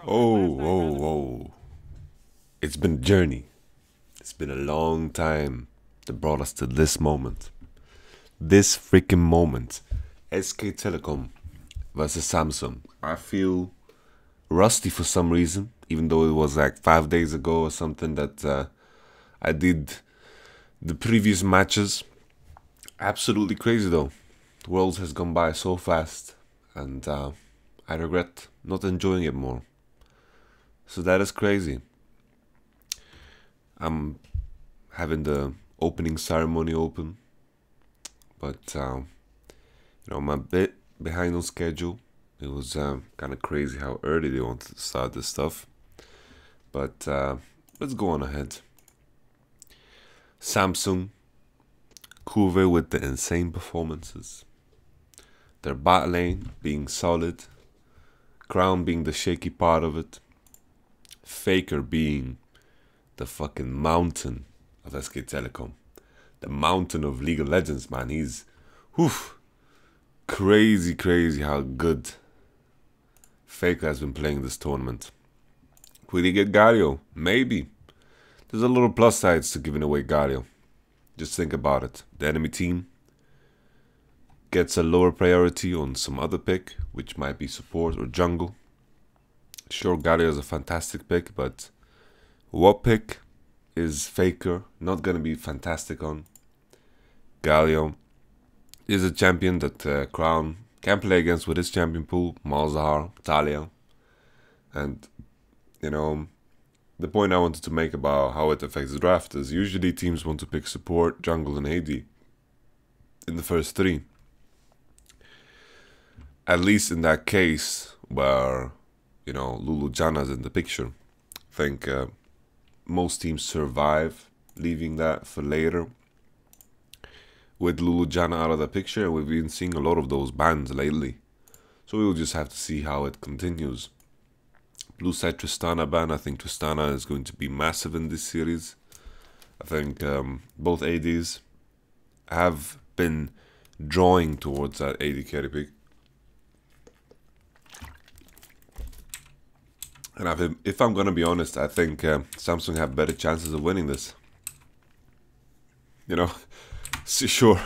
Oh. It's been a journey. It's been a long time that brought us to this moment. This freaking moment. SK Telecom versus Samsung. I feel rusty for some reason, even though it was like 5 days ago or something that I did the previous matches. Absolutely crazy though. The world has gone by so fast, and I regret not enjoying it more. So that is crazy. I'm having the opening ceremony open, but you know, I'm a bit behind on schedule. It was kind of crazy how early they wanted to start this stuff, but let's go on ahead. Samsung, Kuve with the insane performances. Their bot lane being solid, Crown being the shaky part of it, Faker being the fucking mountain of SK Telecom, the mountain of League of Legends, man. He's crazy how good Faker has been playing this tournament. Will he get Galio? Maybe. There's a little plus sides to giving away Galio. Just think about it. The enemy team gets a lower priority on some other pick, which might be support or jungle. Sure, Galio is a fantastic pick, but what pick is Faker not going to be fantastic on? Galio is a champion that Crown can play against with his champion pool, Malzahar, Talia. And, you know, the point I wanted to make about how it affects the draft is usually teams want to pick support, jungle, and AD in the first three. At least in that case where, you know, Lulu Jana's in the picture. I think most teams survive leaving that for later. With Lulu Jana out of the picture, and we've been seeing a lot of those bans lately. So we'll just have to see how it continues. Blue side Tristana ban. I think Tristana is going to be massive in this series. I think both ADs have been drawing towards that AD carry pick. And if I'm gonna be honest, I think Samsung have better chances of winning this. You know, sure,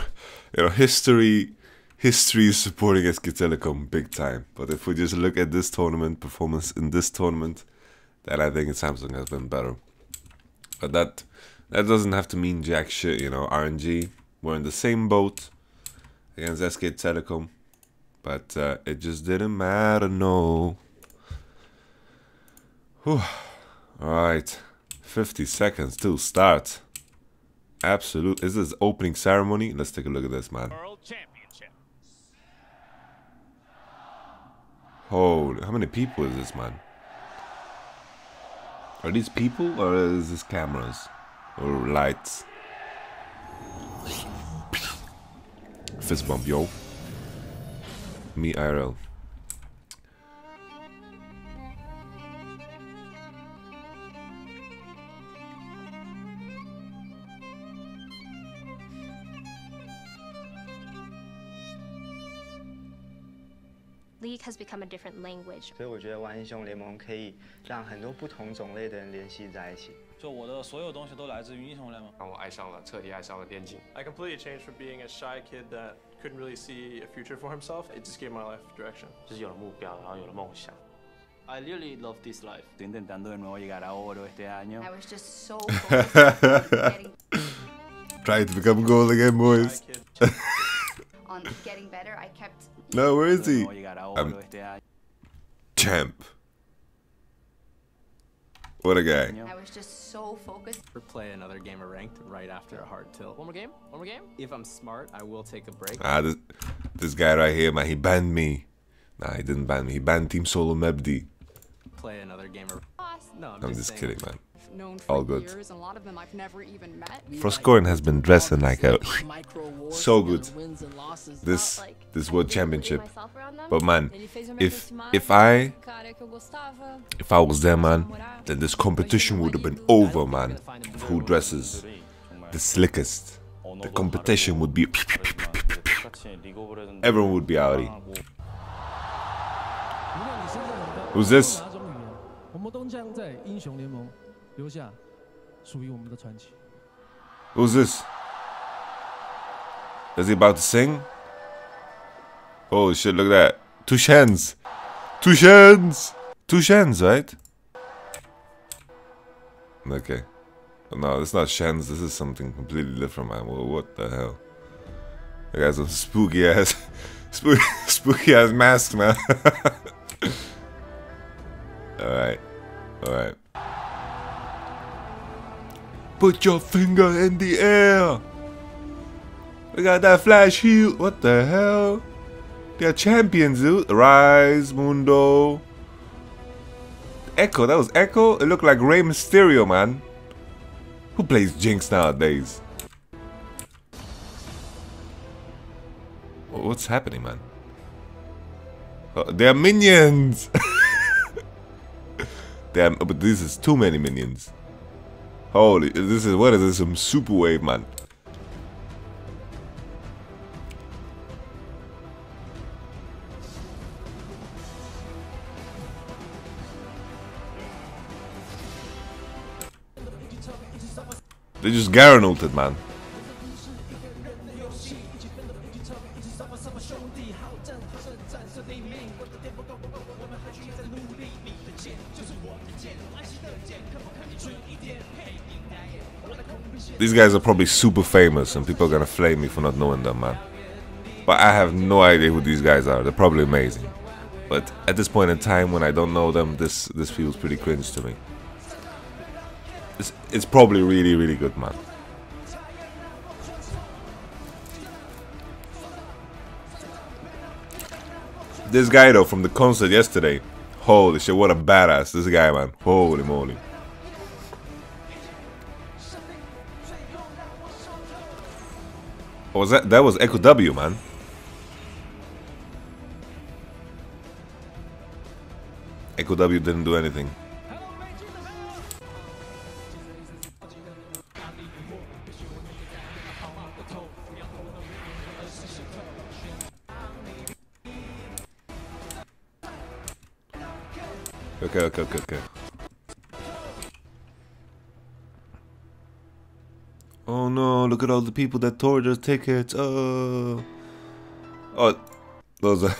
you know, history is supporting SK Telecom big time. But if we just look at this tournament performance in this tournament, then I think Samsung has been better. But that doesn't have to mean jack shit. You know, RNG, we're in the same boat against SK Telecom, but it just didn't matter. No. Alright, 50 seconds till start. Absolute. Is this opening ceremony? Let's take a look at this, man. Holy, how many people is this, man? Are these people or is this cameras or lights? Fist bump, yo. Me IRL. League has become a different language. 所以我觉得玩英雄联盟可以让很多不同种类的人联系在一起。就我的所有东西都来自于英雄联盟，让我彻底爱上了电竞。I completely changed from being a shy kid that couldn't really see a future for himself. It just gave my life direction. 就是有了目标，然后有了梦想。I really love this life. Estoy intentando de nuevo llegar a oro este año. I was just so focused on getting Try to become gold again, boys. on getting better. I kept. No, where is he? Champ. What a guy. I was just so focused. Or play another game of ranked right after a hard tilt. One more game? One more game? If I'm smart, I will take a break. Ah, this guy right here, man, he banned me. Nah, he didn't ban me. He banned Team Solo Mebdi. Play another game of. No, I'm just kidding, man. Known All for good. years, and a lot of them I've never even met. Frostcoin has been dressing like a so good this world championship. But man, if I was there, man, then this competition would have been over, man. Who dresses the slickest? The competition would be everyone would be outie. Who's this? Who's this? Is he about to sing? Holy shit, look at that. Two Shens! Two Shens! Two Shens, right? Okay. No, it's not Shens, this is something completely different, man. Well, what the hell? That guy's a spooky ass... spooky ass mask, man. Alright. Alright. Put your finger in the air! We got that flash heal. What the hell? They're champions, dude. Rise, Mundo. Echo, that was Echo? It looked like Rey Mysterio, man. Who plays Jinx nowadays? What's happening, man? They're minions! Damn, but this is too many minions. Holy, this is, what is this, some super wave, man. They just Garen ulted, man. These guys are probably super famous and people are gonna flame me for not knowing them, man. But I have no idea who these guys are. They're probably amazing. But at this point in time, when I don't know them, this feels pretty cringe to me. It's probably really, really good, man. This guy, though, from the concert yesterday. Holy shit, what a badass. This guy, man. Holy moly. What was that? That was Echo W, man. Echo W didn't do anything. Okay. Oh no, look at all the people that tore their tickets. Oh, those are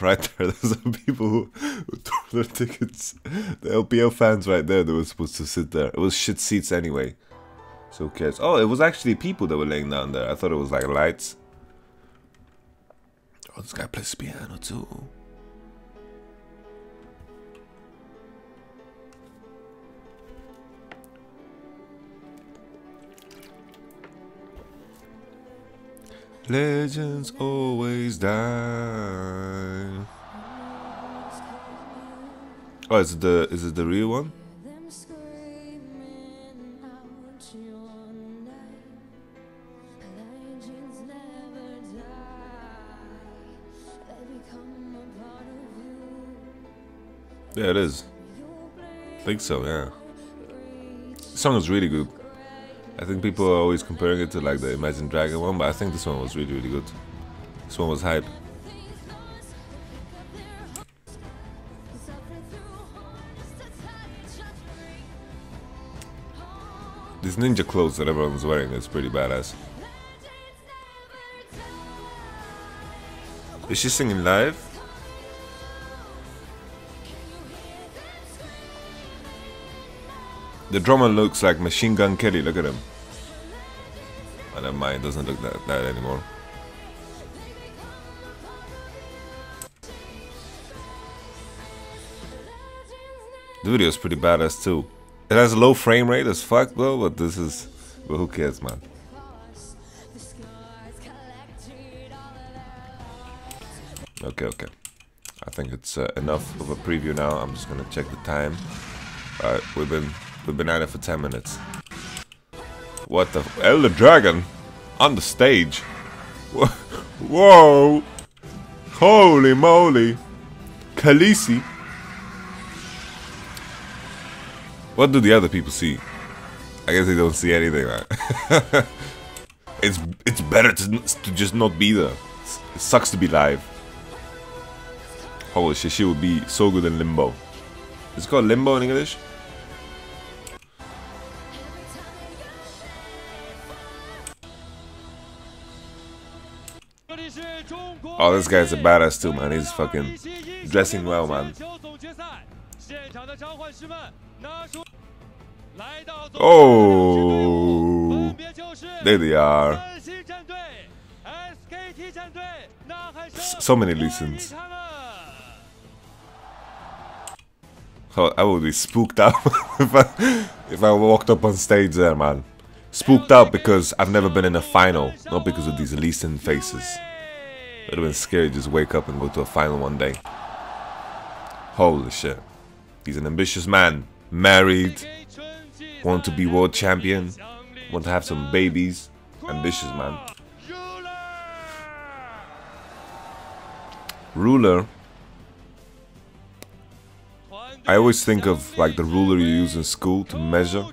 right there. Those are people who tore their tickets. The LPL fans right there, they were supposed to sit there. It was shit seats anyway. So who cares? Oh, it was actually people that were laying down there. I thought it was like lights. Oh, this guy plays piano too. Legends always die. Oh, is it the real one? Yeah, it is. I think so, yeah. The song is really good. I think people are always comparing it to like the Imagine Dragon one, but I think this one was really, really good. This one was hype. These ninja clothes that everyone's wearing is pretty badass. Is she singing live? The drummer looks like Machine Gun Kelly, look at him. Oh, never mind, it doesn't look that anymore. The video is pretty badass too. It has a low frame rate as fuck though, but this is... But who cares, man? Okay. I think it's enough of a preview now. I'm just gonna check the time. Alright, we've been at it for 10 minutes. What the... Elder Dragon? On the stage? Whoa! Holy moly! Khaleesi? What do the other people see? I guess they don't see anything, right? It's better to just not be there. It sucks to be live. Holy shit, she would be so good in Limbo. Is it called limbo in English? Oh, this guy's a badass too, man. He's fucking dressing well, man. Oh, there they are. So many lessons. Oh, I would be spooked out if I walked up on stage there, man. Spooked out because I've never been in a final, not because of these Lee Sin faces. It would have been scary to just wake up and go to a final one day. Holy shit. He's an ambitious man. Married. Want to be world champion. Want to have some babies. Ambitious man. Ruler. I always think of like the ruler you use in school to measure.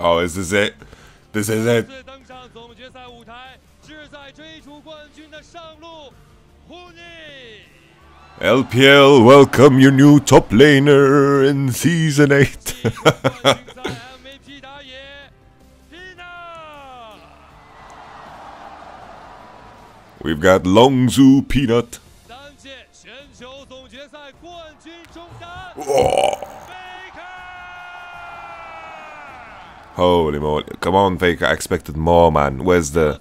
Oh, is this it? This is it. LPL, welcome your new top laner in Season 8. We've got Longzhu Peanut. Oh. Holy moly. Come on, Faker. I expected more, man. Where's the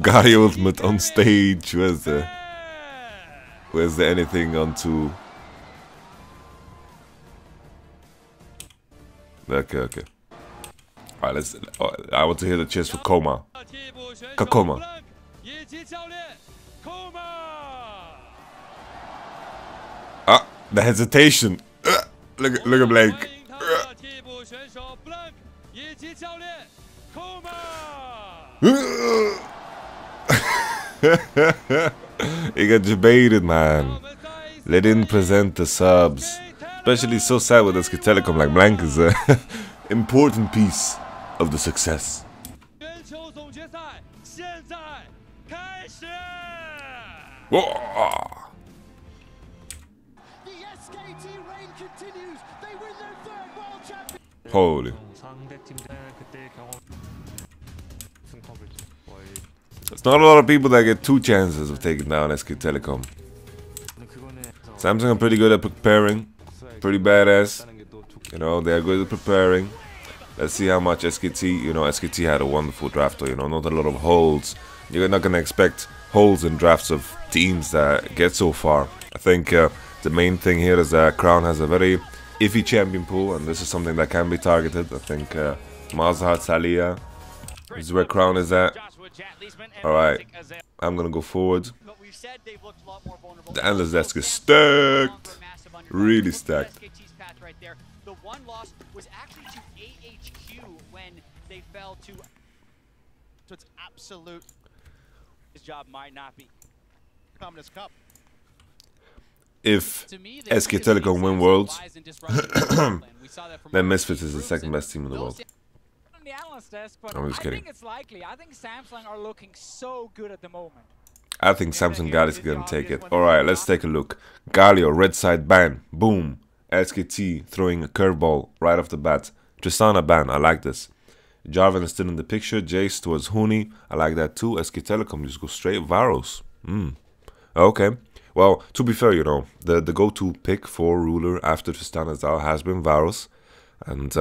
Guy ultimate on stage? Where's the anything onto? Okay. Alright, let's. I want to hear the cheers for Koma. Kakoma. Ah, the hesitation. Look at Blake. He got debated, man. They didn't present the subs. Especially so sad with SK Telecom, like Blank is an important piece of the success. Whoa. Holy. It's not a lot of people that get 2 chances of taking down SK Telecom. Samsung are pretty good at preparing. Pretty badass. You know, they are good at preparing. Let's see how much SKT, you know, SKT had a wonderful draft, you know, not a lot of holes. You're not going to expect holes in drafts of teams that get so far. I think the main thing here is that Crown has a very iffy champion pool, and this is something that can be targeted. I think Mazhar Talia is where Crown is at. Alright, I'm going to go forward. The endless desk is stacked. Really stacked. The one loss was actually to AHQ when they fell to. So it's absolute. His job might not be. If SK Telecom win Worlds, then Misfits is the second best team in the world. I'm just kidding. I think Samsung are looking so good at the moment. I think Samsung Galaxy is gonna take it. Alright, let's take a look. Galio, red side ban. Boom. SKT throwing a curveball right off the bat. Tristana ban. I like this. Jarvan is still in the picture. Jace towards Huni. I like that too. SK Telecom just go straight Varos. Okay. Well, to be fair, you know, the go-to pick for Ruler after Tristana Zal has been Varos. And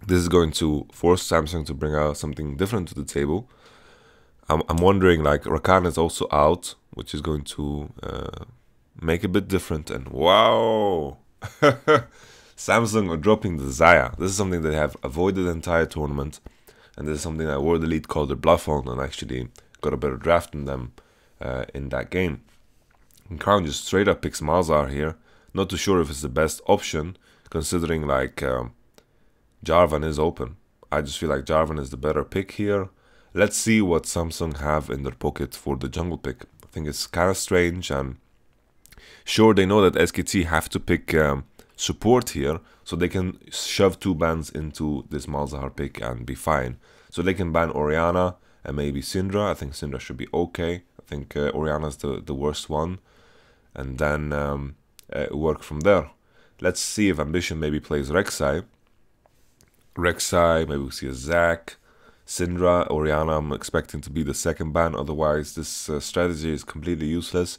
this is going to force Samsung to bring out something different to the table. I'm wondering, like, Rakan is also out, which is going to make a bit different. And wow! Samsung are dropping the Xayah. This is something they have avoided the entire tournament. And this is something that World Elite called their bluff on and actually got a better draft than them in that game. And Crown just straight up picks Malzahar here. Not too sure if it's the best option, considering, like, Jarvan is open. I just feel like Jarvan is the better pick here. Let's see what Samsung have in their pocket for the jungle pick. I think it's kind of strange, and sure, they know that SKT have to pick support here, so they can shove 2 bans into this Malzahar pick and be fine. So they can ban Orianna and maybe Syndra. I think Syndra should be okay. I think Orianna's the worst one. And then work from there. Let's see if Ambition maybe plays Rek'Sai. Maybe we see a Zac. Syndra, Orianna, I'm expecting to be the second ban. Otherwise, this strategy is completely useless.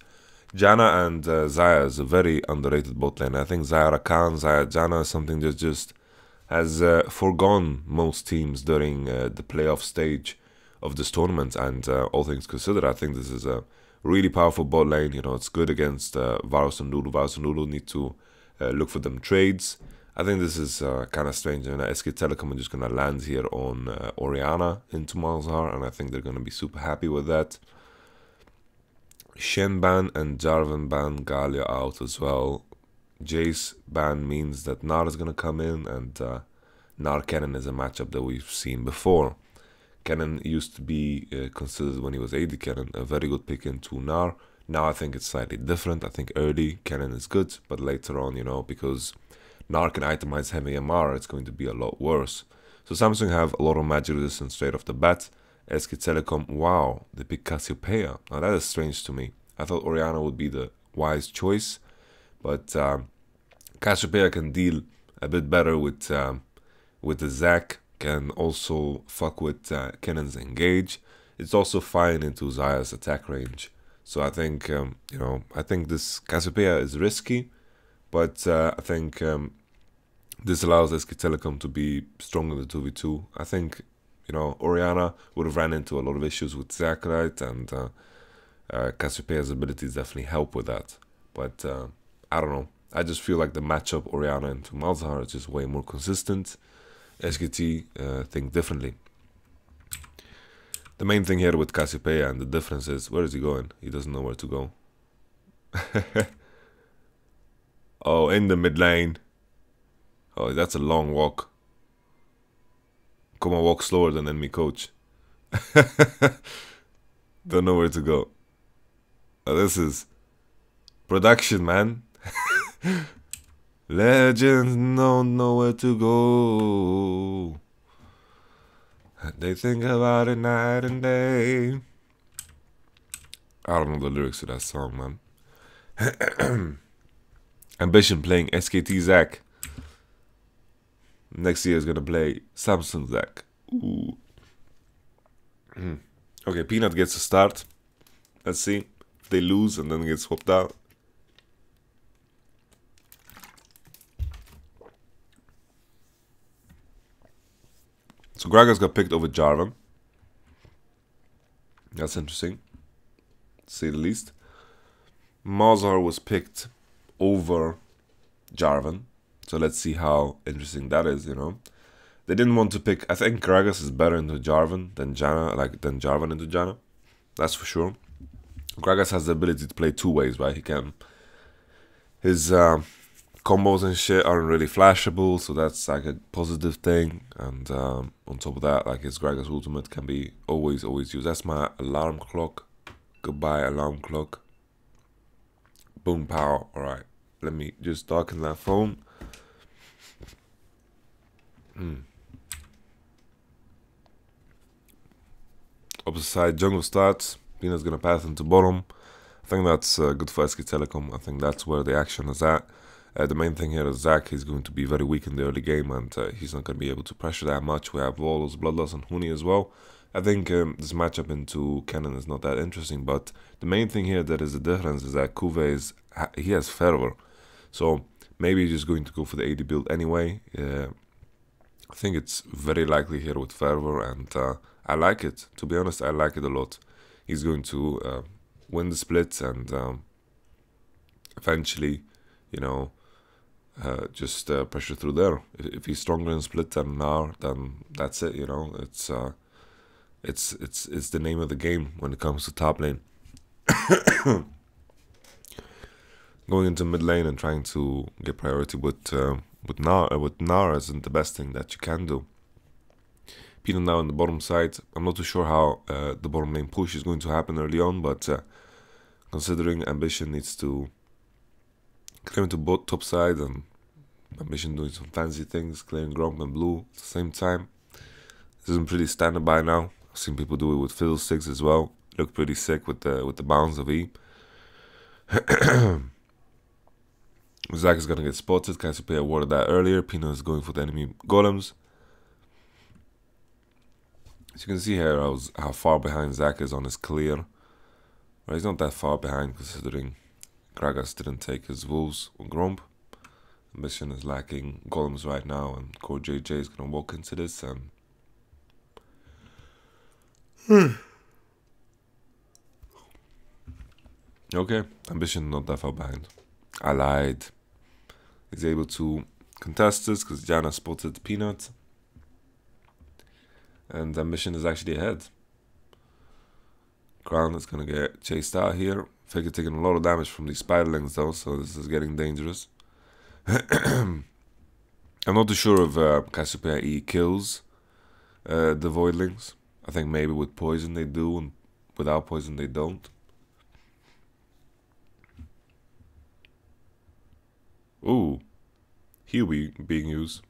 Janna and Xayah is a very underrated bot lane. I think Xayah Rakan, Xayah Janna is something that just has forgone most teams during the playoff stage of this tournament. And all things considered, I think this is a really powerful bot lane. You know, it's good against Varus and Lulu. Varus and Lulu need to look for them trades. I think this is kind of strange. And SK Telecom are just going to land here on Orianna into Malzahar, and I think they're going to be super happy with that. Shen ban and Jarvan ban Galio out as well. Jace ban means that Gnar is going to come in, and Gnar-Cannon is a matchup that we've seen before. Cannon used to be considered, when he was AD Cannon, a very good pick into Gnar. Now I think it's slightly different. I think early Cannon is good, but later on, you know, because Gnar can itemize heavy MR, it's going to be a lot worse. So Samsung have a lot of magic resistance straight off the bat. SK Telecom, wow, they pick Cassiopeia. Now that is strange to me. I thought Orianna would be the wise choice, but Cassiopeia can deal a bit better with the Zac, can also fuck with Cannon's engage. It's also fine into Xayah's attack range. So I think, you know, I think this Cassiopeia is risky, but I think this allows SK Telecom to be strong in the 2v2. I think, you know, Orianna would have ran into a lot of issues with Zac, right? And Cassiopeia's abilities definitely help with that. But I don't know. I just feel like the matchup Orianna into Malzahar is just way more consistent. SKT think differently. The main thing here with Cassiopeia and the difference is, where is he going? He doesn't know where to go. Oh, in the mid lane. Oh, that's a long walk. Come on, walk slower than enemy coach. Don't know where to go. Oh, this is production, man. Legends don't know where to go. They think about it night and day. I don't know the lyrics to that song, man. Ambition playing SKT Zac. Next year is gonna play Samsung Zac. Ooh. Okay, Peanut gets a start. Let's see if they lose and then get swapped out. So Gragas got picked over Jarvan. That's interesting, to say the least. Malzahar was picked over Jarvan. So let's see how interesting that is, you know. They didn't want to pick... I think Gragas is better into Jarvan than Janna, than Jarvan into Janna. That's for sure. Gragas has the ability to play two ways, right? He can... His combos and shit aren't really flashable, so that's like a positive thing. And on top of that, like his Gragas ultimate can be always used. That's my alarm clock. Goodbye, alarm clock. Boom, pow. Alright, let me just darken that phone. Opposite side, jungle starts. Peanut's gonna pass into bottom. I think that's good for SK Telecom. I think that's where the action is at. The main thing here is Zac. He's going to be very weak in the early game, and he's not going to be able to pressure that much. We have Volos, Bloodlust, and Huni as well. I think this matchup into Cannon is not that interesting, but the main thing here that is the difference is that Kuve he has Fervor. So maybe he's just going to go for the AD build anyway. I think it's very likely here with Fervor, and I like it. To be honest, I like it a lot. He's going to win the split and eventually, you know, just pressure through there. If he's stronger in split than now, then that's it. You know, it's the name of the game when it comes to top lane. Going into mid lane and trying to get priority with Gnar isn't the best thing that you can do. Peanut now on the bottom side. I'm not too sure how the bottom lane push is going to happen early on, but considering Ambition needs to claim to both top side and Ambition doing some fancy things, clearing Grump and Blue at the same time. This isn't pretty standard by now. I've seen people do it with Fiddlesticks as well. Look pretty sick with the bounce of E. Zac is gonna get spotted. Cassiopeia awarded that earlier. Pino is going for the enemy golems. As you can see here, how far behind Zac is on his clear. Well, he's not that far behind considering Gragas didn't take his wolves on Grump. Ambition is lacking golems right now, and Core JJ is gonna walk into this and okay, Ambition not that far behind. I lied. He's able to contest this because Jana spotted Peanut. And Ambition is actually ahead. Crown is going to get chased out here. Faker taking a lot of damage from these spiderlings though, so this is getting dangerous. I'm not too sure if Cassiopeia E kills the voidlings. I think maybe with poison they do, and without poison they don't. Ooh, Huey being used.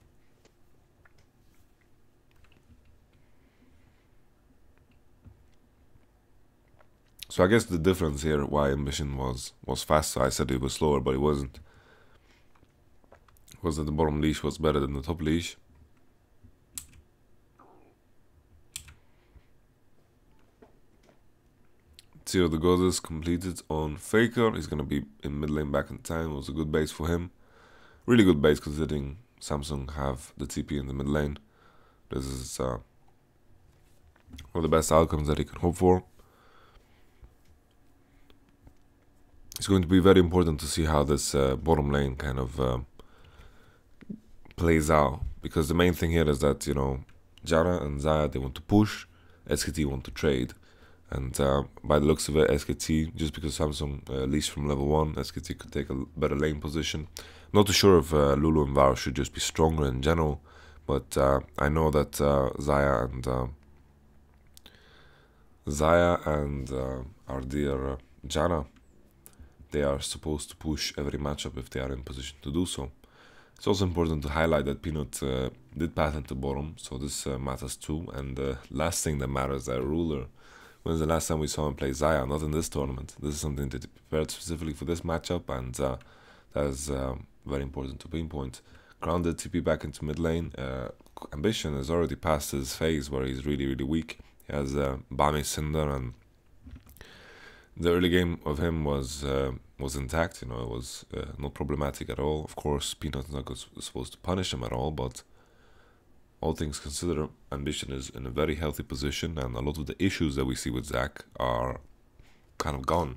So I guess the difference here, why Ambition was faster, I said it was slower, but it wasn't, was that the bottom leash was better than the top leash. Zero the Goddess completed on Faker. He's going to be in mid lane back in time. It was a good base for him. Really good base considering Samsung have the TP in the mid lane. This is one of the best outcomes that he can hope for. It's going to be very important to see how this bottom lane kind of plays out. Because the main thing here is that, you know, Jara and Xayah, they want to push. SKT want to trade. And by the looks of it, SKT, just because Samsung leased from level 1, SKT could take a better lane position. Not too sure if Lulu and Varus should just be stronger in general, but I know that Xayah and our dear Jana, they are supposed to push every matchup if they are in position to do so. It's also important to highlight that Peanut did path into bottom, so this matters too. And the last thing that matters is that Ruler. When's the last time we saw him play Xayah? Not in this tournament. This is something that he prepared specifically for this matchup, and that is very important to pinpoint. Grounded TP back into mid lane. Ambition has already passed his phase where he's really, really weak. He has Bami Cinder, and the early game of him was intact. You know, it was not problematic at all. Of course, Peanut's not supposed to punish him at all, but all things considered, Ambition is in a very healthy position, and a lot of the issues that we see with Zac are kind of gone.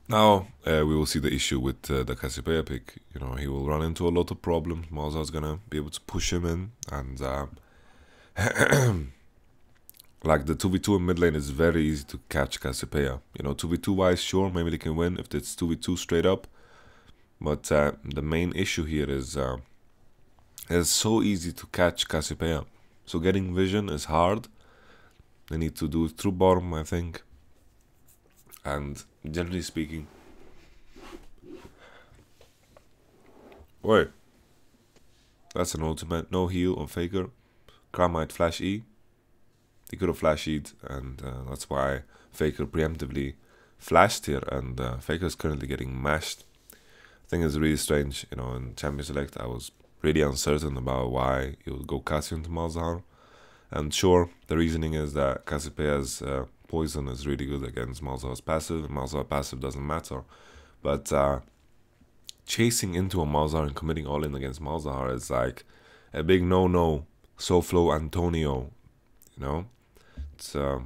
Now we will see the issue with the Cassiopeia pick. You know, he will run into a lot of problems. Malzah's gonna be able to push him in, and like the 2v2 in mid lane is very easy to catch Cassiopeia. You know, 2v2 wise, sure, maybe they can win if it's 2v2 straight up. But the main issue here is it's so easy to catch Cassiopeia. So getting vision is hard. They need to do it through bottom, I think. And generally speaking... Wait. That's an ultimate. No heal on Faker. Kram might flash E. He could have flash E'd, and that's why Faker preemptively flashed here, and Faker is currently getting mashed. I think it's really strange, you know, in Champion Select I was really uncertain about why he would go Cassio into Malzahar. And sure, the reasoning is that Cassiopeia's poison is really good against Malzahar's passive, and Malzahar's passive doesn't matter. But chasing into a Malzahar and committing all in against Malzahar is like a big no-no. SoFlo Antonio, you know? It's, the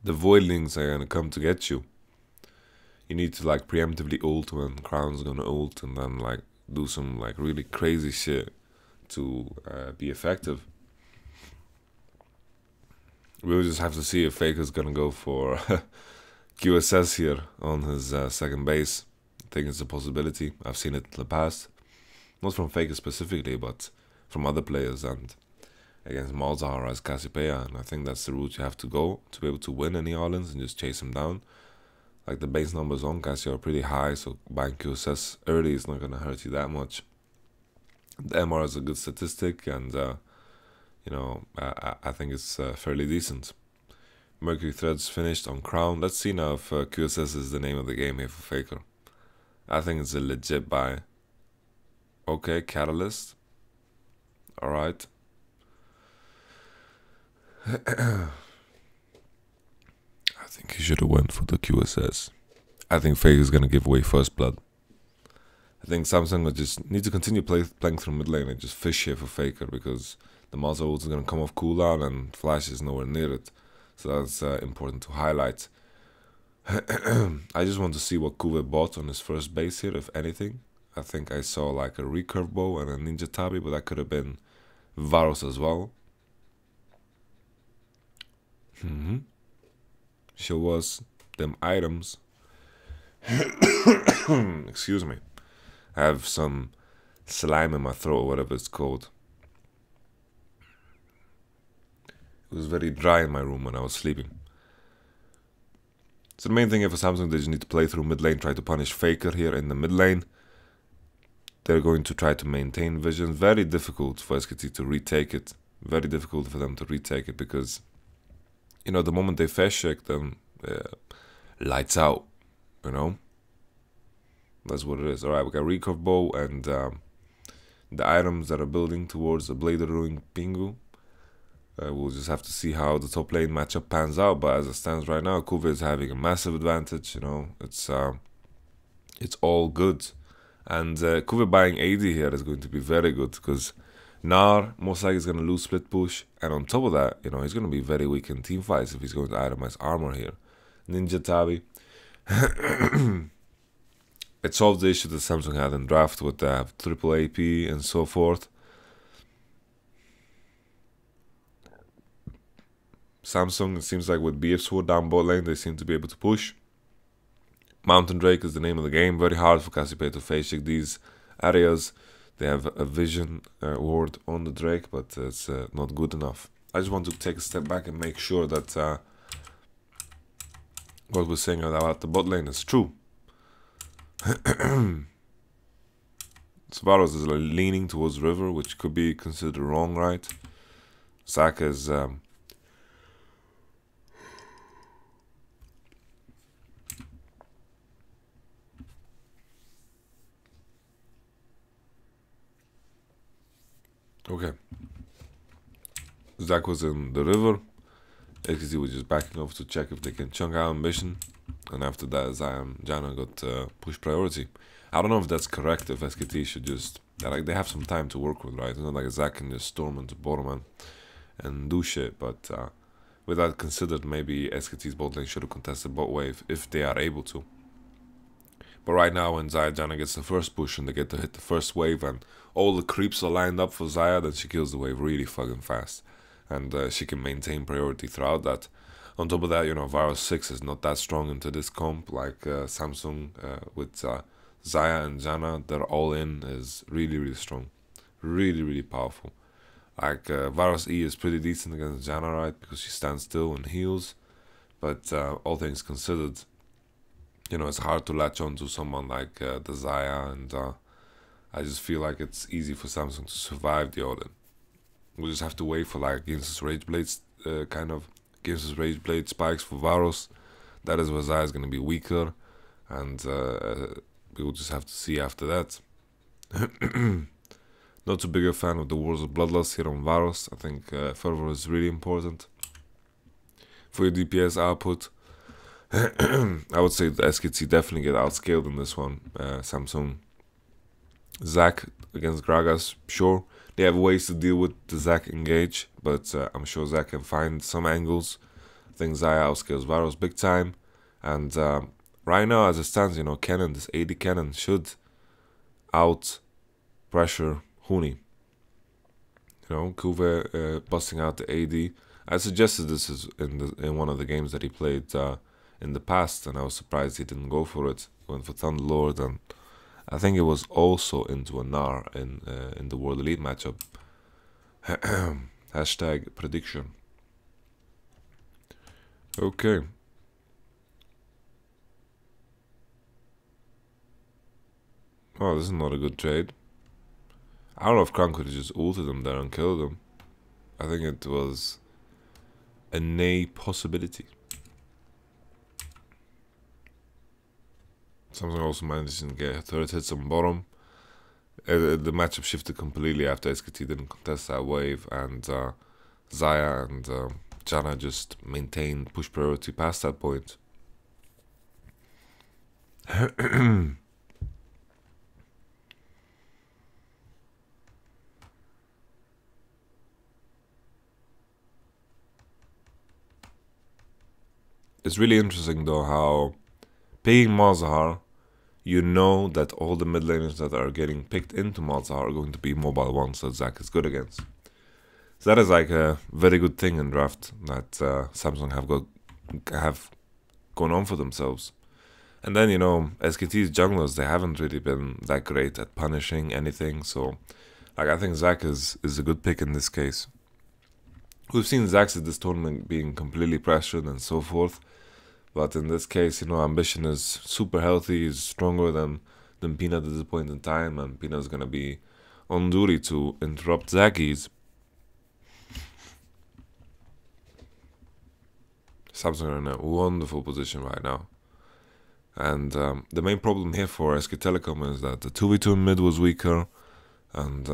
voidlings are gonna come to get you. You need to like preemptively ult when Crown's gonna ult, and then like do some like really crazy shit to be effective. We'll just have to see if Faker's gonna go for QSS here on his second base. I think it's a possibility. I've seen it in the past, not from Faker specifically, but from other players, and against Malzahar as Cassiopeia, and I think that's the route you have to go to be able to win any Orleans and just chase him down. Like the base numbers on Cassio are pretty high, so buying QSS early is not going to hurt you that much. The MR is a good statistic, and you know, I think it's fairly decent. Mercury Threads finished on Crown. Let's see now if QSS is the name of the game here for Faker. I think it's a legit buy. Okay, Catalyst. Alright. I think he should have went for the QSS. I think Faker's gonna give away first blood. I think Samsung will just need to continue playing through mid lane and just fish here for Faker, because the Maza ult is gonna come off cooldown and Flash is nowhere near it. So that's important to highlight. I just want to see what Kuve bought on his first base here, if anything. I think I saw like a recurve bow and a ninja tabi, but that could have been Varus as well. Show us them items. Excuse me. I have some slime in my throat, or whatever it's called. It was very dry in my room when I was sleeping. So the main thing here for Samsung, they just need to play through mid lane, try to punish Faker here in the mid lane. They're going to try to maintain vision. Very difficult for SKT to retake it. Very difficult for them to retake it, because, you know, the moment they fast check them, lights out, you know. That's what it is. Alright, we got recurve bow and the items that are building towards the Blade of Ruin Pingu. We'll just have to see how the top lane matchup pans out, but as it stands right now, Kuve is having a massive advantage. You know, it's all good, and Kuve buying AD here is going to be very good, because Nar most likely is going to lose split push, and on top of that, you know, he's going to be very weak in team fights if he's going to itemize armor here. Ninja Tabi. It solved the issue that Samsung had in draft with triple AP and so forth. Samsung, it seems like with BF Sword down bot lane, they seem to be able to push. Mountain Drake is the name of the game. Very hard for Cassiopeia to face check these areas. They have a vision ward on the Drake, but it's not good enough. I just want to take a step back and make sure that what we're saying about the bot lane is true. Svaros is leaning towards river, which could be considered wrong, right? Saka is okay. Zach was in the river. SKT was just backing off to check if they can chunk out mission. And after that, Zaya and Janna got push priority. I don't know if that's correct, if SKT should just... like, they have some time to work with, right? It's not like Zach can just storm into bottom and do shit. But with that considered, maybe SKT's bot lane should have contested bot wave if they are able to. But right now, when Zaya Janna gets the first push and they get to hit the first wave and all the creeps are lined up for Zaya, then she kills the wave really fucking fast. And she can maintain priority throughout that. On top of that, you know, Varus 6 is not that strong into this comp like Samsung with Zaya and Janna. They're all in is really, really strong. Really, really powerful. Like Varus E is pretty decent against Janna, right? Because she stands still and heals. But all things considered, you know, it's hard to latch on to someone like the Zaya, and I just feel like it's easy for Samsung to survive the Odin. We'll just have to wait for like Ginsus Rage Blades, kind of Ginsus Rage Blade spikes for Varus. That is where Zaya is going to be weaker, and we will just have to see after that. Not too big a fan of the Wars of Bloodlust here on Varus. I think fervor is really important for your DPS output. I would say the SKT definitely get outscaled in this one. Samsung, Zac against Gragas, sure. They have ways to deal with the Zac engage, but I'm sure Zac can find some angles. I think Zaya outscales Varus big time. And right now, as it stands, you know, Cannon, this AD Cannon should out pressure Huni. You know, Kuve busting out the AD. I suggested this is in one of the games that he played in the past, and I was surprised he didn't go for it. He went for Thunderlord, and I think it was also into a Gnar in the World Elite matchup. Hashtag prediction. Okay. Oh, this is not a good trade. I don't know if Crown could have just ulted him there and killed him. I think it was a nay possibility. Samsung also managed to get third hits on bottom. The matchup shifted completely after SKT didn't contest that wave, and Xayah and Janna just maintained push priority past that point. It's really interesting though how picking Malzahar, you know that all the mid laners that are getting picked into Malzahar are going to be mobile ones that Zac is good against. So that is like a very good thing in draft that Samsung have gone on for themselves. And then, you know, SKT's junglers, they haven't really been that great at punishing anything. So, like, I think Zac is a good pick in this case. We've seen Zacs at this tournament being completely pressured and so forth. But in this case, you know, Ambition is super healthy, he's stronger than Peanut at this point in time, and Peanut is going to be on duty to interrupt Zackies. Samsung are in a wonderful position right now. And the main problem here for SK Telecom is that the 2v2 mid was weaker, and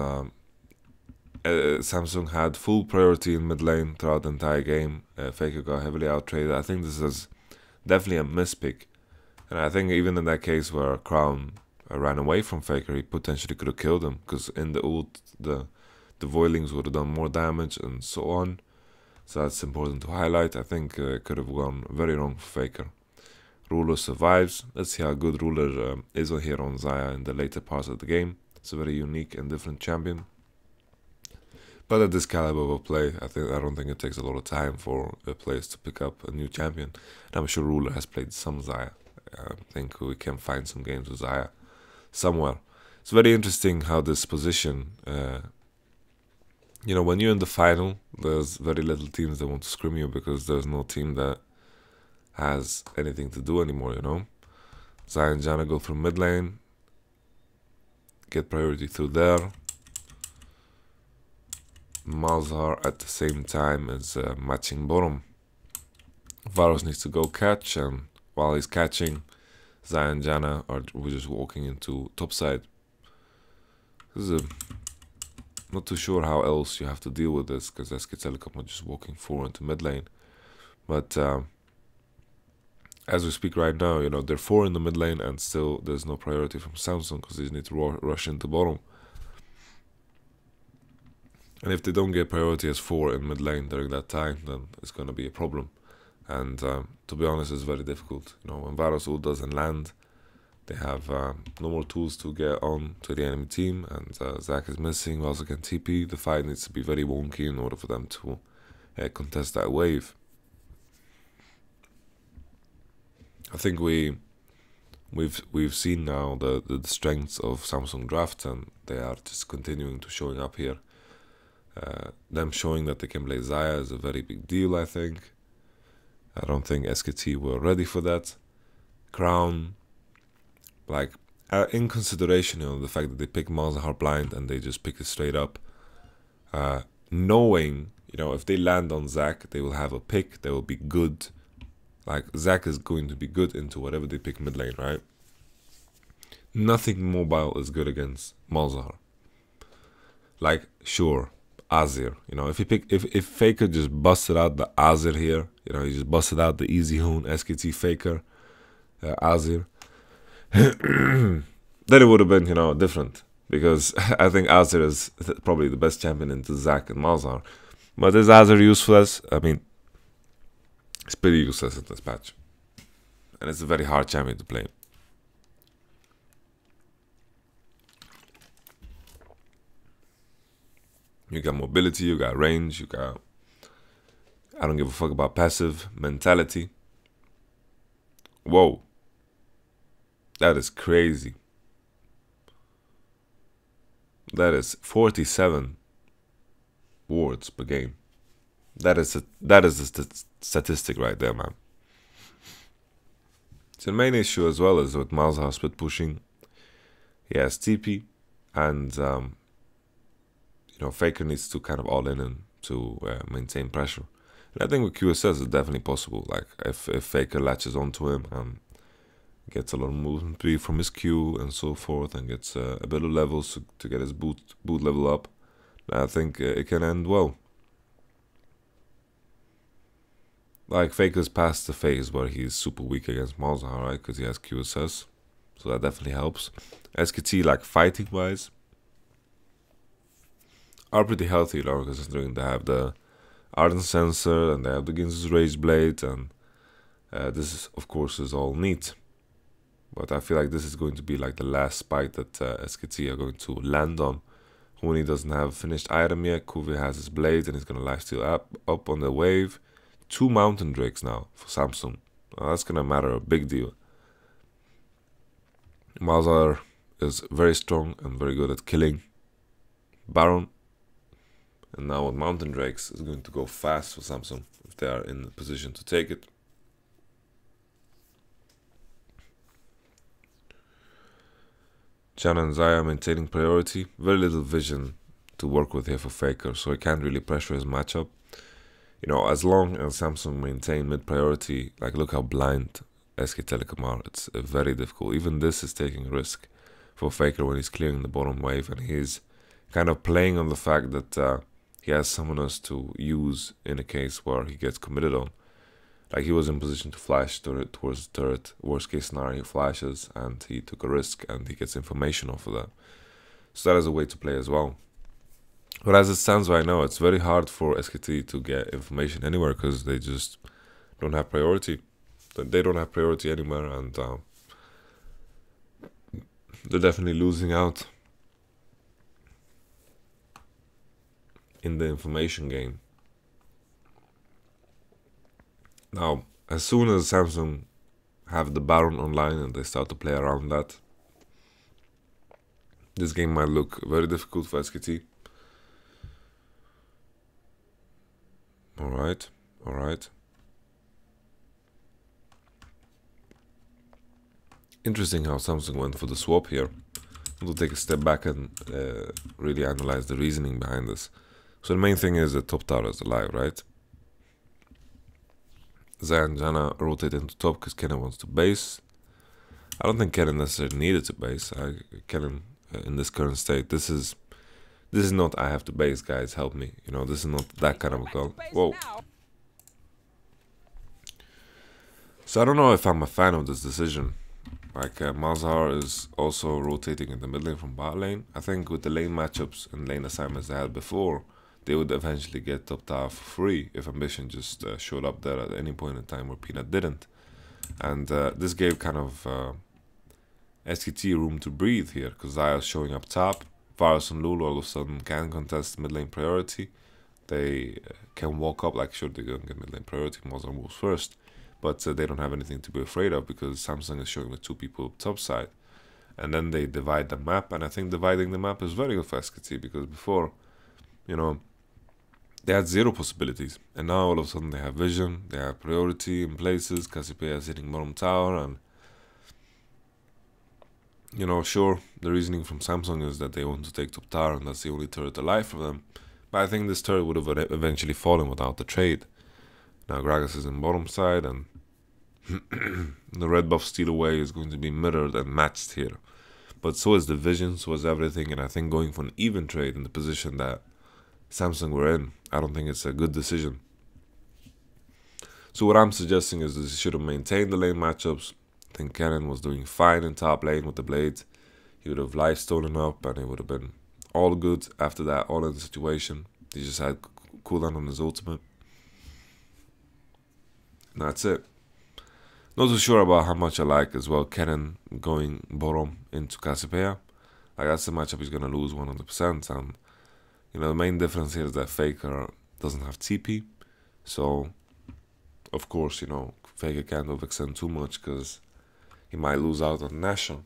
Samsung had full priority in mid lane throughout the entire game. Faker got heavily out-traded. I think this is definitely a mispick. And I think even in that case where Crown ran away from Faker, he potentially could have killed him, because in the ult, the Voilings would have done more damage and so on. So that's important to highlight. I think it could have gone very wrong for Faker. Ruler survives. Let's see how good Ruler is here on Xayah in the later parts of the game. It's a very unique and different champion. But at this caliber of play, I don't think it takes a lot of time for players to pick up a new champion. And I'm sure Ruler has played some Xayah. I think we can find some games with Xayah somewhere. It's very interesting how this position, you know, when you're in the final, there's very little teams that want to scrim you because there's no team that has anything to do anymore, you know. Xayah and Janna go through mid lane, get priority through there. Malzahar at the same time is matching bottom. Varus needs to go catch, and while he's catching, Xayah and Janna are just walking into topside. Not too sure how else you have to deal with this, because SK Telecom are just walking forward into mid lane. But as we speak right now, you know, they're 4 in the mid lane, and still there's no priority from Samsung because they need to rush into bottom. And if they don't get priority as 4 in mid lane during that time, then it's going to be a problem. And to be honest, it's very difficult. You know, when Varus ult doesn't land, they have no more tools to get on to the enemy team, and Zac is missing. Also can TP. The fight needs to be very wonky in order for them to contest that wave. I think we've seen now the strengths of Samsung draft, and they are just continuing to showing up here. Them showing that they can play Xayah is a very big deal, I think. I don't think SKT were ready for that. Crown, like, in consideration, you know, the fact that they pick Malzahar blind and they just pick it straight up, knowing, you know, if they land on Zac, they will have a pick, they will be good. Like, Zac is going to be good into whatever they pick mid lane, right? Nothing mobile is good against Malzahar. Like, sure, Azir, you know, if Faker just busted out the Azir here, you know, he just busted out the easy hoon SKT Faker Azir, then it would have been, you know, different, because I think Azir is probably the best champion into Zac and Malzahar. But is Azir useless? I mean, it's pretty useless in this patch, and it's a very hard champion to play. You got mobility, you got range, you got I don't give a fuck about passive mentality. Whoa. That is crazy. That is 47. wards per game. That is a statistic right there, man. So the main issue as well is with Malzahar split pushing. He has TP, and Faker needs to kind of all in and to maintain pressure. And I think with QSS it's definitely possible. Like if Faker latches onto him and gets a lot of movement speed from his Q and so forth, and gets a bit of levels to get his boot level up, I think it can end well. Like Faker's past the phase where he's super weak against Malzahar, right? Because he has QSS, so that definitely helps. SKT, like fighting wise, are pretty healthy, though, considering they have the Ardent Sensor and they have the Ginzu's Rage Blade, and this is, of course, is all neat. But I feel like this is going to be like the last spike that SKT are going to land on. Huni doesn't have a finished item yet. Kuvi has his blade and he's going to lifesteal up on the wave. 2 Mountain Drakes now for Samsung. That's going to matter a big deal. Malzahar is very strong and very good at killing Baron. And now with Mountain Drakes, it's going to go fast for Samsung if they are in a position to take it. Chan and Zaya maintaining priority. Very little vision to work with here for Faker, so he can't really pressure his matchup. As long as Samsung maintain mid priority, like look how blind SK Telecom are. It's very difficult. Even this is taking a risk for Faker when he's clearing the bottom wave, and he's kind of playing on the fact that he has summoners to use in a case where he gets committed on. Like he was in position to flash towards the turret. Worst case scenario, he flashes and he took a risk and he gets information off of that. So that is a way to play as well. But as it stands right now, it's very hard for SKT to get information anywhere because they just don't have priority. They don't have priority anywhere, and they're definitely losing out in the information game. Now, as soon as Samsung have the Baron online and they start to play around that, this game might look very difficult for SKT. Alright. Interesting how Samsung went for the swap here. We'll take a step back and really analyze the reasoning behind this. So the main thing is that top tower is alive, right? Zaya and Jana rotate into top because Kennen wants to base. I don't think Kennen necessarily needed to base. Kennen in this current state, this is not I have to base, guys, help me. This is not that kind of a call. Whoa. So I don't know if I'm a fan of this decision. Like Malzahar is also rotating in the mid lane from bot lane. I think with the lane matchups and lane assignments they had before, they would eventually get top tower for free if Ambition just showed up there at any point in time where Peanut didn't. And this gave kind of SKT room to breathe here, because Zaya's showing up top. Varus and Lulu all of a sudden can contest mid lane priority. They can walk up, like sure they're going to get mid lane priority, Malzahar moves first. But they don't have anything to be afraid of because Samsung is showing the 2 people top side. And then they divide the map, and I think dividing the map is very good for SKT because before, they had 0 possibilities. And now all of a sudden they have vision, they have priority in places, Cassiopeia is hitting bottom tower, and sure, the reasoning from Samsung is that they want to take top tower and that's the only turret alive for them. But I think this turret would have eventually fallen without the trade. Now Gragas is in bottom side, and the red buff steal away is going to be mirrored and matched here. But so is the vision, so is everything, and I think going for an even trade in the position that Samsung were in, I don't think it's a good decision. So what I'm suggesting is that they should have maintained the lane matchups. I think Cannon was doing fine in top lane with the blade. He would have life stolen up and it would have been all good after that, all in the situation. He just had cooldown on his ultimate. And that's it. Not too sure about how much I like as well Cannon going bottom into Cassiopeia. Like that's the matchup he's going to lose 100%. And the main difference here is that Faker doesn't have TP. So, of course, Faker can't overextend too much because he might lose out on Nashon.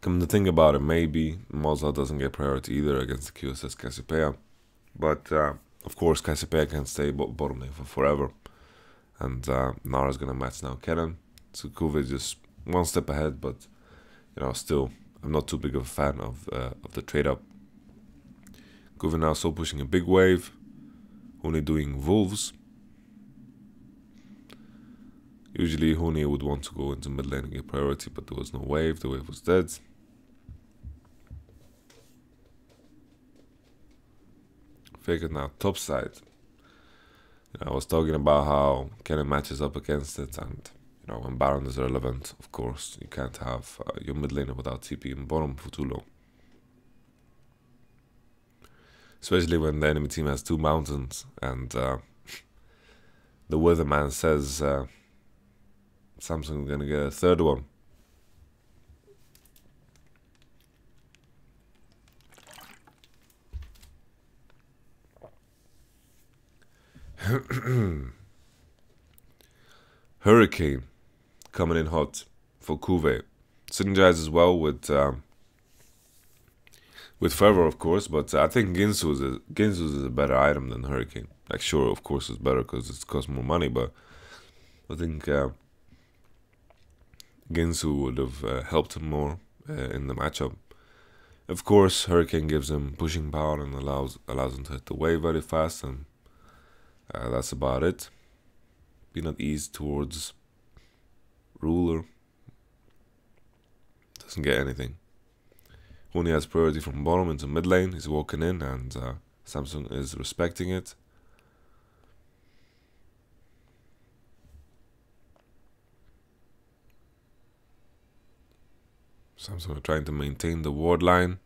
Come to think about it, maybe Malzahar doesn't get priority either against the QSS Cassiopeia. But, of course, Cassiopeia can stay bottom lane for forever. And Nara's gonna match now Cannon. So Kuve just one step ahead, but, you know, still, I'm not too big of a fan of the trade-up. Kuve now still pushing a big wave. Huni doing Wolves. Usually Huni would want to go into mid lane and get priority, but there was no wave. The wave was dead. Faker now top side. You know, I was talking about how Cannon matches up against it, and you know, when Baron is relevant, of course, you can't have your mid laner without TP in bottom for too long. Especially when the enemy team has 2 mountains and the weatherman says Samsung's gonna get a 3rd one. Hurricane coming in hot for Kuve. Synergizes well with Fervor, of course, but I think Ginsu's is a better item than Hurricane. Like, sure, of course, it's better because it costs more money, but I think Ginsu would have helped him more in the matchup. Of course, Hurricane gives him pushing power and allows him to hit the wave very fast, and that's about it. Peanut ease towards Ruler. Doesn't get anything. Huni has priority from bottom into mid lane. He's walking in, and Samsung is respecting it. Samsung are trying to maintain the ward line,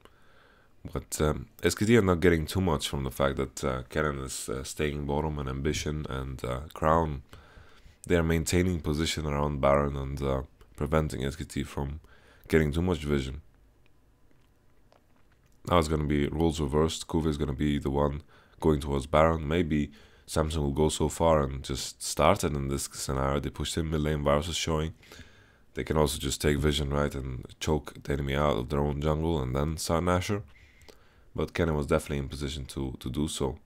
but SKT are not getting too much from the fact that Cannon is staying bottom, and Ambition and Crown, they are maintaining position around Baron and preventing SKT from getting too much vision. Now it's going to be roles reversed. Kuve is going to be the one going towards Baron. Maybe Samsung will go so far and just start it in this scenario. They pushed in mid lane, Varus is showing. They can also just take vision, right, and choke the enemy out of their own jungle and then start Nasher. But Cannon was definitely in position to do so.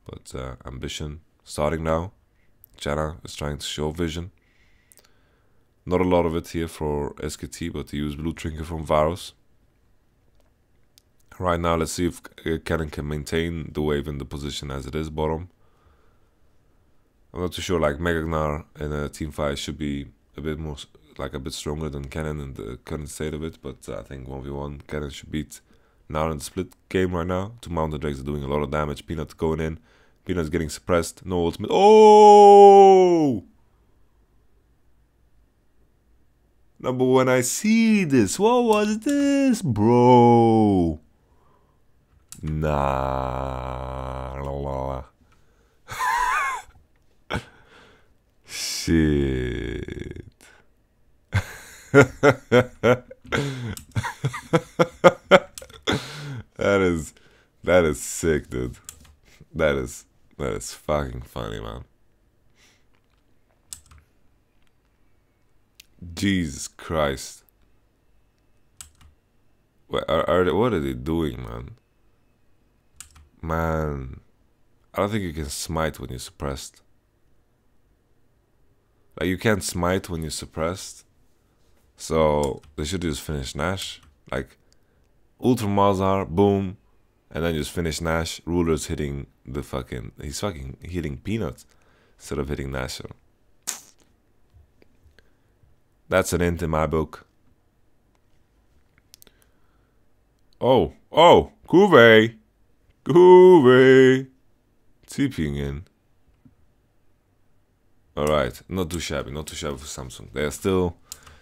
But Ambition starting now. Janna is trying to show vision. Not a lot of it here for SKT, but he used Blue Trinket from Varus. Right now, let's see if Cannon can maintain the wave in the position as it is bottom. I'm not too sure, like Megagnar in a team fight should be a bit more, like a bit stronger than Cannon in the current state of it, but I think 1v1 Cannon should beat Gnar in the split game right now. 2 Mountain Drakes are doing a lot of damage. Peanut going in. Peanut's getting suppressed. No ultimate. Oh! No, but when I see this, what was this, bro? Nah. Shit. That is sick, dude. That is fucking funny, man. Jesus Christ. What are they doing, man? Man, I don't think you can smite when you're suppressed. Like, you can't smite when you're suppressed. So they should just finish Nash. Like, Ultra Malzahar, boom, and then just finish Nash. Ruler's hitting the fucking, he's fucking hitting Peanut instead of hitting Nash. That's an int in my book. Oh, Kuve. TPing in. Alright, not too shabby for Samsung. They are still,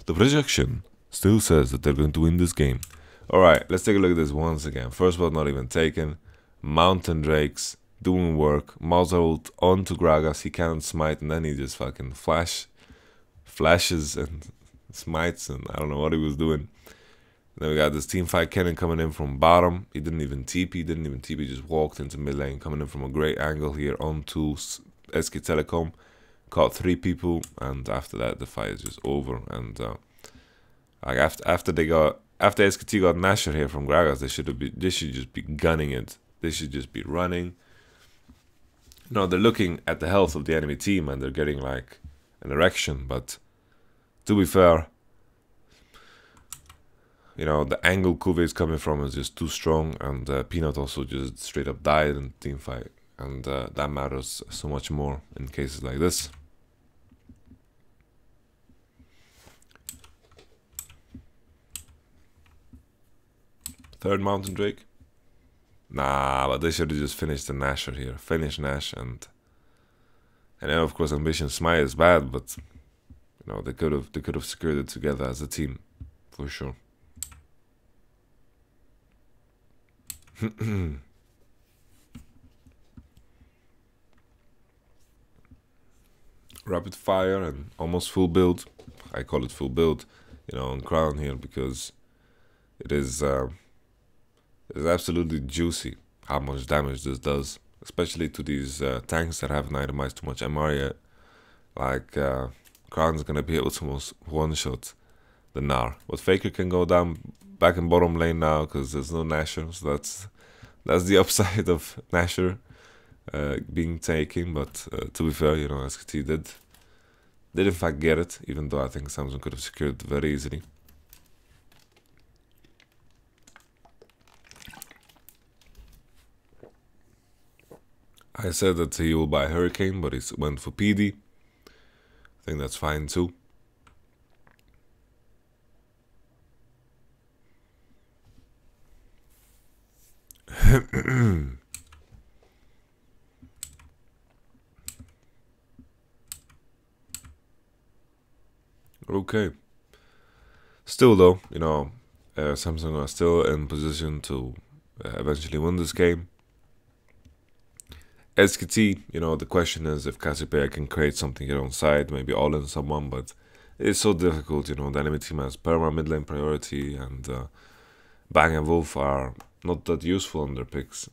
the projection still says that they're going to win this game. Alright, let's take a look at this once again. First blood not even taken. Mountain Drakes doing work. Malzahar onto Gragas. He can't smite, and then he just fucking flashes and smites, and I don't know what he was doing. Then we got this team fight Cannon coming in from bottom. He didn't even TP, just walked into mid lane, coming in from a great angle here onto SK Telecom. Caught 3 people, and after that the fight is just over. And like after they got after SKT got Nasher here from Gragas, they should just be gunning it. They should just be running. No, they're looking at the health of the enemy team and they're getting like an erection, but to be fair, you know, the angle Kuve is coming from is just too strong, and Peanut also just straight up died in the team fight, and that matters so much more in cases like this. Third Mountain Drake? Nah, but they should have just finished the Nasher here. Finish Nash, and then of course Ambition Smite is bad, but you know, they could have secured it together as a team for sure. Rapid fire and almost full build. I call it full build, you know, on Crown here, because it is absolutely juicy how much damage this does, especially to these tanks that haven't itemized too much MR yet. Like Crown's gonna be able to almost one-shot the Gnar. But Faker can go down back in bottom lane now because there's no Nasher, so that's the upside of Nasher being taken. But to be fair, you know, SKT did in fact get it, even though I think Samsung could have secured it very easily. I said that he will buy Hurricane, but he went for PD. I think that's fine too. Okay. Still though, you know, Samsung are still in position to eventually win this game. SKT, you know, the question is if Cassiopeia can create something here on side, maybe all in someone, but it's so difficult, you know. The enemy team has Perma mid lane priority, and Bang and Wolf are not that useful on their picks.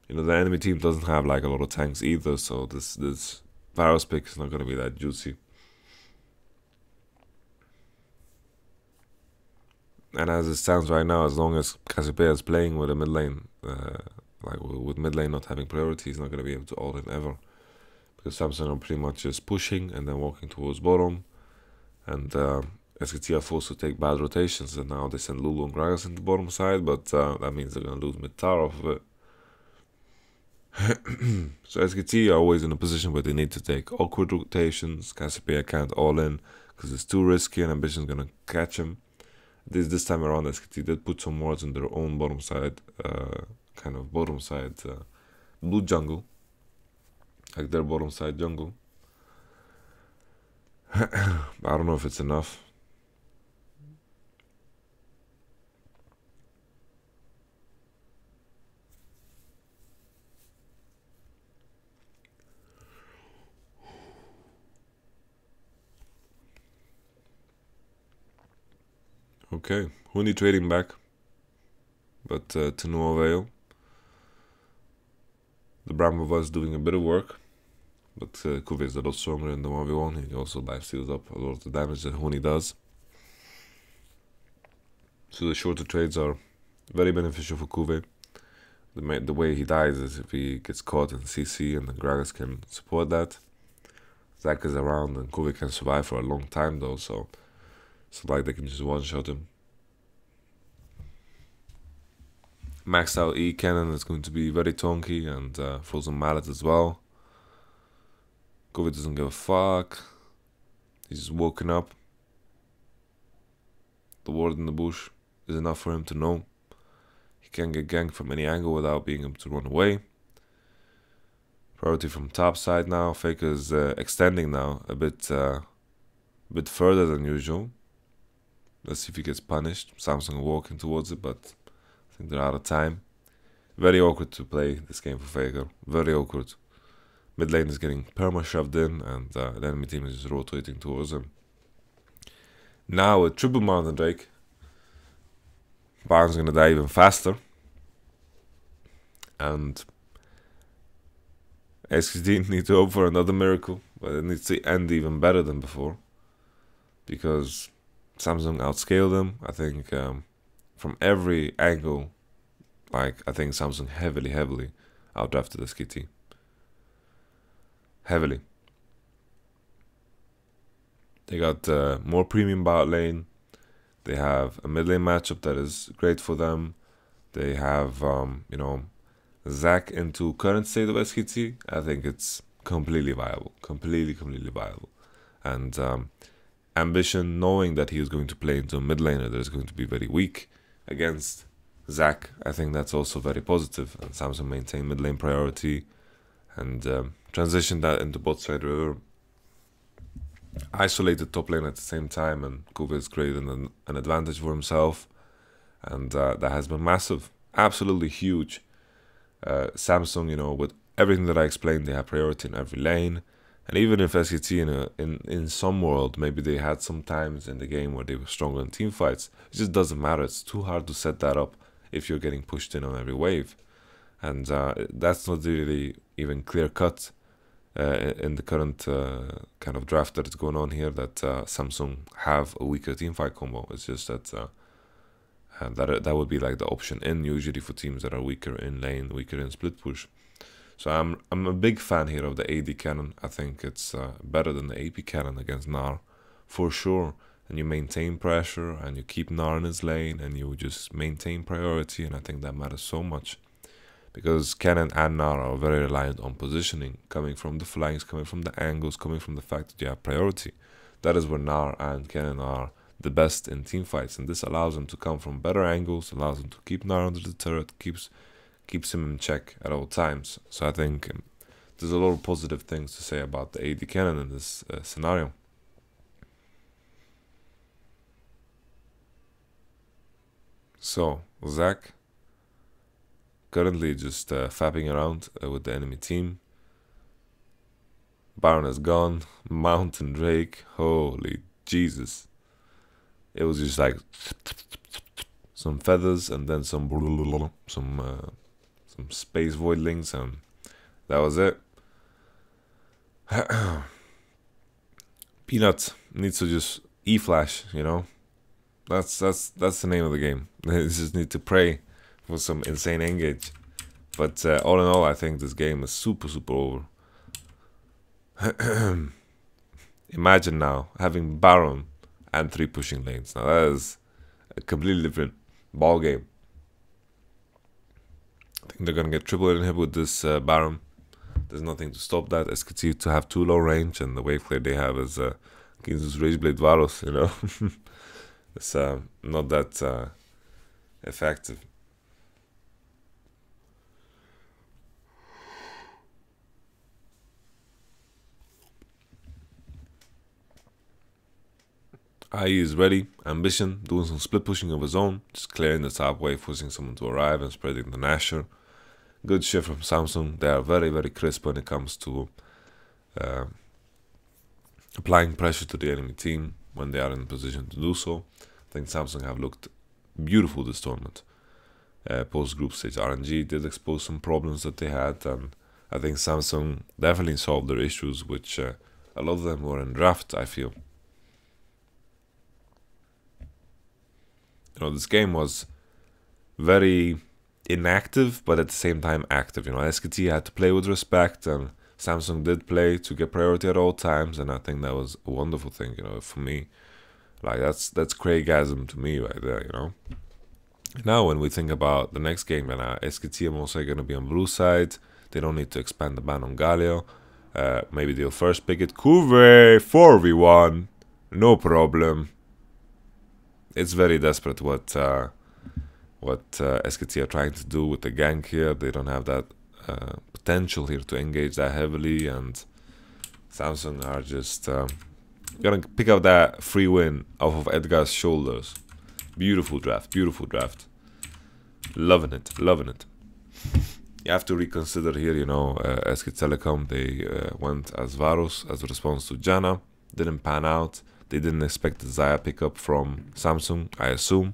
You know, the enemy team doesn't have like a lot of tanks either, so this Varus pick is not going to be that juicy. And as it stands right now, as long as Cassiopeia is playing with a mid lane, like with mid lane not having priority, he's not going to be able to all in ever. Because Samsung are pretty much just pushing and then walking towards bottom. And SKT are forced to take bad rotations, and now they send Lulu and Gragas in the bottom side, but that means they're going to lose mid-tower off of it. So SKT are always in a position where they need to take awkward rotations. Cassiopeia can't all in because it's too risky and Ambition's going to catch him. This time around, SKT did put some wards in their own bottom side, kind of bottom side blue jungle, like their bottom side jungle. But I don't know if it's enough. Okay, Huni trading back, but to no avail. The Brahmova is doing a bit of work, but Kuve is a lot stronger in the 1v1. He also lifesteals up a lot of the damage that Huni does. So the shorter trades are very beneficial for Kuve. The way he dies is if he gets caught in CC, and then Gragas can support that. Zac is around and Kuve can survive for a long time though, so it's like they can just one-shot him. Maxed out E-Cannon is going to be very tonky, and Frozen Mallet as well. Kuve doesn't give a fuck. He's just woken up. The ward in the bush is enough for him to know he can get ganked from any angle without being able to run away. Priority from top side now. Faker is extending now a bit further than usual. Let's see if he gets punished. Samsung walking towards it, but I think they're out of time. Very awkward to play this game for Faker. Very awkward. Mid lane is getting perma shoved in, and the enemy team is just rotating towards him. Now with triple Mountain Drake, Baron's gonna die even faster. And SKT need to hope for another miracle, but it needs to end even better than before. Because Samsung outscaled them. I think from every angle, like I think Samsung heavily outdrafted SKT. Heavily. They got more premium bot lane. They have a mid lane matchup that is great for them. They have, you know, Zac into current state of SKT. I think it's completely viable. Completely viable. And Ambition, knowing that he was going to play into a mid laner that is going to be very weak against Zac, I think that's also very positive. And Samsung maintained mid lane priority and transitioned that into bot side river. Isolated top lane at the same time, and Kuvis created an advantage for himself, and that has been massive, absolutely huge. Samsung, you know, with everything that I explained, they have priority in every lane, and even if SKT in some world, maybe they had some times in the game where they were stronger in team fights, it just doesn't matter. It's too hard to set that up if you're getting pushed in on every wave, and that's not really even clear cut. In the current kind of draft that is going on here, that Samsung have a weaker teamfight combo. It's just that that would be like the option in usually for teams that are weaker in lane, weaker in split push. So I'm a big fan here of the AD cannon. I think it's better than the AP cannon against Gnar for sure. And you maintain pressure and you keep Gnar in his lane and you just maintain priority, and I think that matters so much. Because Cannon and Gnar are very reliant on positioning, coming from the flanks, coming from the angles, coming from the fact that you have priority. That is where Gnar and Cannon are the best in team fights, and this allows them to come from better angles, allows them to keep Gnar under the turret, keeps him in check at all times. So I think there's a lot of positive things to say about the AD Cannon in this scenario. So, Zac currently just fapping around with the enemy team. Baron is gone. Mountain Drake, holy Jesus. It was just like some feathers and then some space voidlings, and that was it. Peanut needs to just E-flash, you know. That's the name of the game. They just need to pray for some insane engage. But all in all, I think this game is super over. Imagine now having Baron and 3 pushing lanes. Now that is a completely different ball game. I think they're gonna get triple inhib with this Baron. There's nothing to stop that. SKT to have 2 low range, and the wave clear they have is Kinzus Rageblade Varus, you know. It's not that effective. IE is ready. Ambition doing some split pushing of his own, just clearing the top wave, forcing someone to arrive and spreading the Nasher. Good shit from Samsung. They are very crisp when it comes to applying pressure to the enemy team when they are in position to do so. I think Samsung have looked beautiful this tournament. Post group stage RNG did expose some problems that they had, and I think Samsung definitely solved their issues, which a lot of them were in draft, I feel. You know, this game was very inactive, but at the same time active. You know, SKT had to play with respect, and Samsung did play to get priority at all times, and I think that was a wonderful thing. You know, for me, like that's Craigasm to me right there. You know. Now, when we think about the next game, and SKT are mostly going to be on blue side. They don't need to expand the ban on Galio. Maybe they'll first pick it. Kuve 4v1, no problem. It's very desperate what SKT are trying to do with the gank here. They don't have that potential here to engage that heavily, and Samsung are just gonna pick up that free win off of Edgar's shoulders. Beautiful draft, loving it. You have to reconsider here, you know, SK Telecom, they went as Varus as a response to Janna, didn't pan out. They didn't expect the Zaya pickup from Samsung, I assume.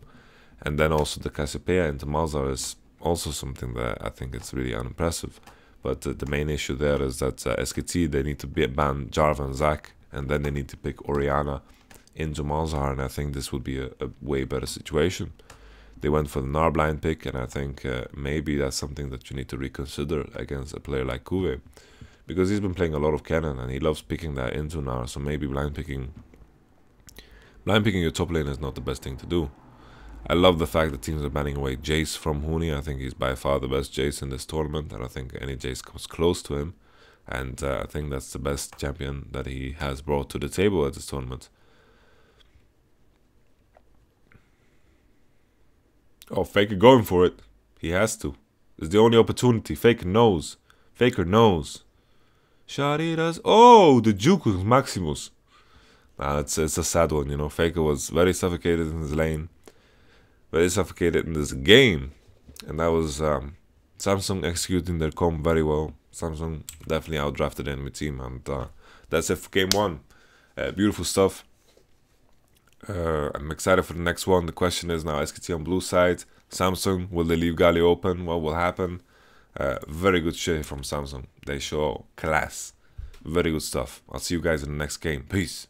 And then also the Cassiopeia into Malzahar is also something that I think it's really unimpressive. But the main issue there is that SKT, they need to ban Jarvan and Zac, and then they need to pick Orianna into Malzahar, and I think this would be a way better situation. They went for the Gnar blind pick, and I think maybe that's something that you need to reconsider against a player like Kuve, because he's been playing a lot of Cannon and he loves picking that into Gnar. So maybe blind picking your top lane is not the best thing to do. I love the fact that teams are banning away Jace from Huni. I think he's by far the best Jace in this tournament. I don't think any Jace comes close to him, and I think that's the best champion that he has brought to the table at this tournament. Oh, Faker going for it. He has to. It's the only opportunity. Faker knows. Faker knows. Shawty does. Oh, the Juku Maximus. Nah, it's a sad one, you know. Faker was very suffocated in his lane. Very suffocated in this game. And that was Samsung executing their comp very well. Samsung definitely outdrafted the enemy team. And that's it for game 1. Beautiful stuff. I'm excited for the next one. The question is now SKT on blue side. Samsung, will they leave Galio open? What will happen? Very good shit from Samsung. They show class. Very good stuff. I'll see you guys in the next game. Peace.